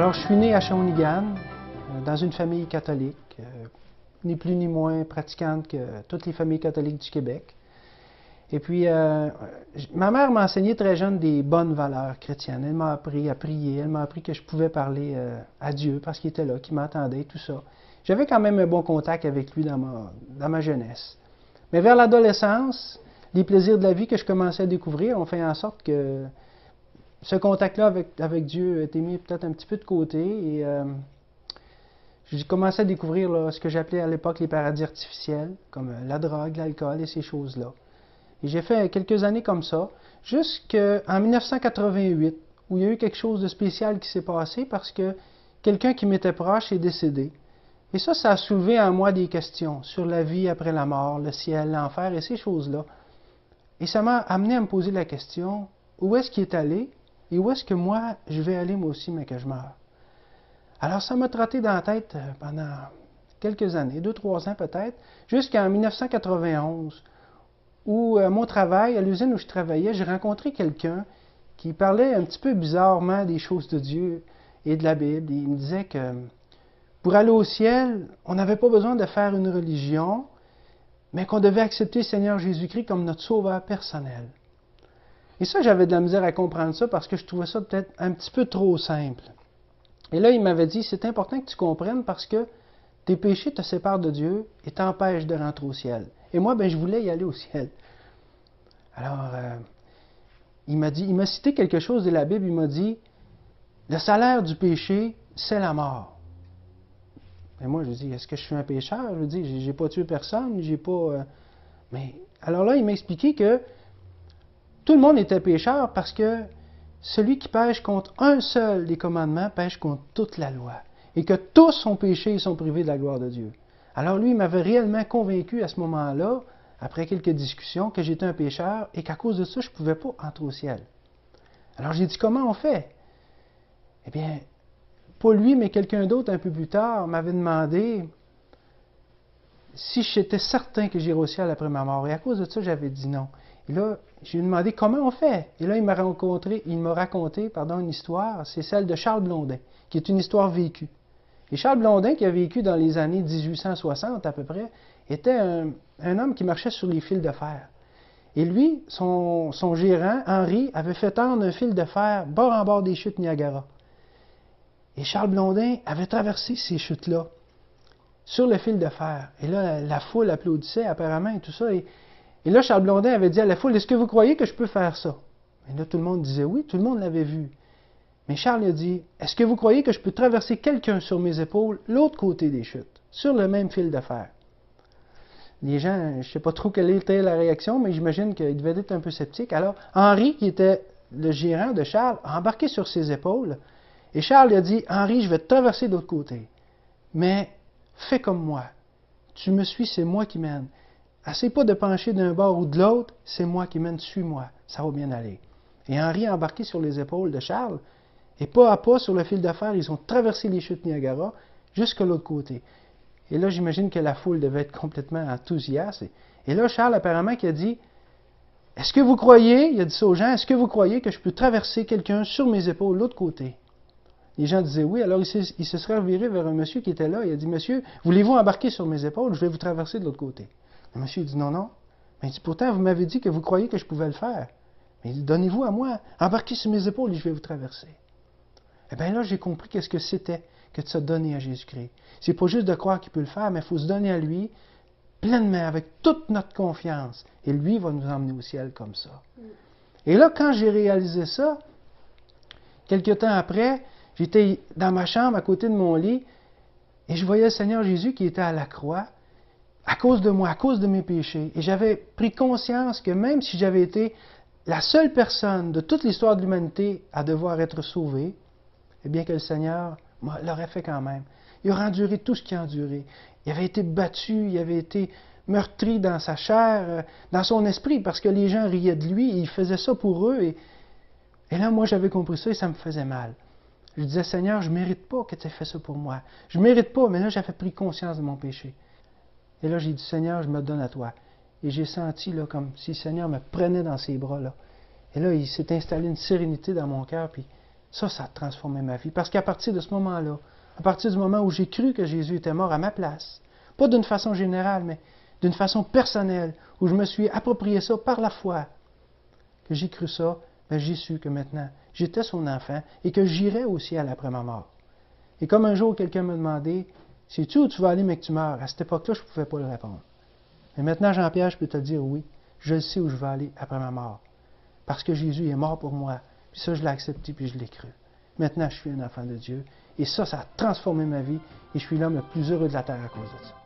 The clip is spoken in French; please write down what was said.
Alors, je suis né à Shawinigan, dans une famille catholique, ni plus ni moins pratiquante que toutes les familles catholiques du Québec. Et puis, ma mère m'a enseigné très jeune des bonnes valeurs chrétiennes. Elle m'a appris à prier, elle m'a appris que je pouvais parler à Dieu parce qu'il était là, qu'il m'entendait, tout ça. J'avais quand même un bon contact avec lui dans ma jeunesse. Mais vers l'adolescence, les plaisirs de la vie que je commençais à découvrir ont fait en sorte que ce contact-là avec Dieu a été mis peut-être un petit peu de côté et j'ai commencé à découvrir là, ce que j'appelais à l'époque les paradis artificiels, comme la drogue, l'alcool et ces choses-là. Et j'ai fait quelques années comme ça, jusqu'en 1988, où il y a eu quelque chose de spécial qui s'est passé parce que quelqu'un qui m'était proche est décédé. Et ça a soulevé en moi des questions sur la vie après la mort, le ciel, l'enfer et ces choses-là. Et ça m'a amené à me poser la question, où est-ce qu'il est allé et où est-ce que moi, je vais aller moi aussi, mais que je meurs? Alors ça m'a trotté dans la tête pendant quelques années, 2-3 ans peut-être, jusqu'en 1991, où à mon travail, à l'usine où je travaillais, j'ai rencontré quelqu'un qui parlait un petit peu bizarrement des choses de Dieu et de la Bible. Il me disait que pour aller au ciel, on n'avait pas besoin de faire une religion, mais qu'on devait accepter le Seigneur Jésus-Christ comme notre sauveur personnel. Et ça, j'avais de la misère à comprendre ça parce que je trouvais ça peut-être un petit peu trop simple. Et là, il m'avait dit, c'est important que tu comprennes parce que tes péchés te séparent de Dieu et t'empêchent de rentrer au ciel. Et moi, je voulais y aller au ciel. Alors, il m'a cité quelque chose de la Bible, il m'a dit, le salaire du péché, c'est la mort. Et moi, je lui dis, est-ce que je suis un pécheur? Je lui dis, j'ai pas tué personne, j'ai pas... Mais alors là, il m'a expliqué que tout le monde était pécheur parce que celui qui pêche contre un seul des commandements pêche contre toute la loi. Et que tous ont péché et sont privés de la gloire de Dieu. Alors lui, il m'avait réellement convaincu à ce moment-là, après quelques discussions, que j'étais un pécheur et qu'à cause de ça, je ne pouvais pas entrer au ciel. Alors j'ai dit, comment on fait? Eh bien, pas lui, mais quelqu'un d'autre un peu plus tard m'avait demandé si j'étais certain que j'irais au ciel après ma mort. Et à cause de ça, j'avais dit non. Et là, je lui ai demandé comment on fait. Et là, il m'a raconté une histoire, c'est celle de Charles Blondin, qui est une histoire vécue. Et Charles Blondin, qui a vécu dans les années 1860 à peu près, était un homme qui marchait sur les fils de fer. Et lui, son gérant, Henri, avait fait tendre un fil de fer bord en bord des chutes Niagara. Et Charles Blondin avait traversé ces chutes-là sur le fil de fer. Et là, la foule applaudissait apparemment et tout ça. Et là, Charles Blondin avait dit à la foule, est-ce que vous croyez que je peux faire ça? Et là, tout le monde disait oui, tout le monde l'avait vu. Mais Charles a dit, est-ce que vous croyez que je peux traverser quelqu'un sur mes épaules, l'autre côté des chutes, sur le même fil de fer? Les gens, je ne sais pas trop quelle était la réaction, mais j'imagine qu'ils devaient être un peu sceptiques. Alors, Henri, qui était le gérant de Charles, a embarqué sur ses épaules. Et Charles a dit, Henri, je vais te traverser de l'autre côté. Mais fais comme moi. Tu me suis, c'est moi qui mène. Essaye pas de pencher d'un bord ou de l'autre, c'est moi qui mène, suis-moi. Ça va bien aller. Et Henri a embarqué sur les épaules de Charles. Et pas à pas, sur le fil de fer, ils ont traversé les chutes Niagara jusqu'à l'autre côté. Et là, j'imagine que la foule devait être complètement enthousiaste. Et là, Charles, apparemment, qui a dit, est-ce que vous croyez, il a dit ça aux gens, est-ce que vous croyez que je peux traverser quelqu'un sur mes épaules, l'autre côté? Les gens disaient oui. Alors, il se serait reviré vers un monsieur qui était là. Il a dit, monsieur, voulez-vous embarquer sur mes épaules? Je vais vous traverser de l'autre côté. Le monsieur a dit, non, non. Mais il dit, pourtant, vous m'avez dit que vous croyez que je pouvais le faire. Mais il dit, donnez-vous à moi, embarquez sur mes épaules et je vais vous traverser. Eh bien là, j'ai compris qu'est-ce que c'était que de se donner à Jésus-Christ. C'est pas juste de croire qu'il peut le faire, mais il faut se donner à lui pleinement, avec toute notre confiance. Et lui va nous emmener au ciel comme ça. Et là, quand j'ai réalisé ça, quelque temps après, j'étais dans ma chambre, à côté de mon lit, et je voyais le Seigneur Jésus qui était à la croix, à cause de moi, à cause de mes péchés. Et j'avais pris conscience que même si j'avais été la seule personne de toute l'histoire de l'humanité à devoir être sauvée, eh bien que le Seigneur l'aurait fait quand même. Il aurait enduré tout ce qu'il a enduré. Il avait été battu, il avait été meurtri dans sa chair, dans son esprit, parce que les gens riaient de lui, et il faisait ça pour eux. Et là, moi, j'avais compris ça et ça me faisait mal. Je disais, Seigneur, je ne mérite pas que tu aies fait ça pour moi. Je ne mérite pas, mais là, j'avais pris conscience de mon péché. Et là, j'ai dit, Seigneur, je me donne à toi. Et j'ai senti là, comme si le Seigneur me prenait dans ses bras. Là. Et là, il s'est installé une sérénité dans mon cœur, puis Ça a transformé ma vie. Parce qu'à partir de ce moment-là, à partir du moment où j'ai cru que Jésus était mort à ma place, pas d'une façon générale, mais d'une façon personnelle, où je me suis approprié ça par la foi, que j'ai cru ça, ben j'ai su que maintenant, j'étais son enfant et que j'irais au ciel après ma mort. Et comme un jour, quelqu'un m'a demandé, sais-tu où tu vas aller, mais que tu meurs? À cette époque-là, je ne pouvais pas le répondre. Mais maintenant, Jean-Pierre, je peux te dire oui, je sais où je vais aller après ma mort. Parce que Jésus est mort pour moi. Puis ça, je l'ai accepté, puis je l'ai cru. Maintenant, je suis un enfant de Dieu. Et ça a transformé ma vie. Et je suis l'homme le plus heureux de la terre à cause de ça.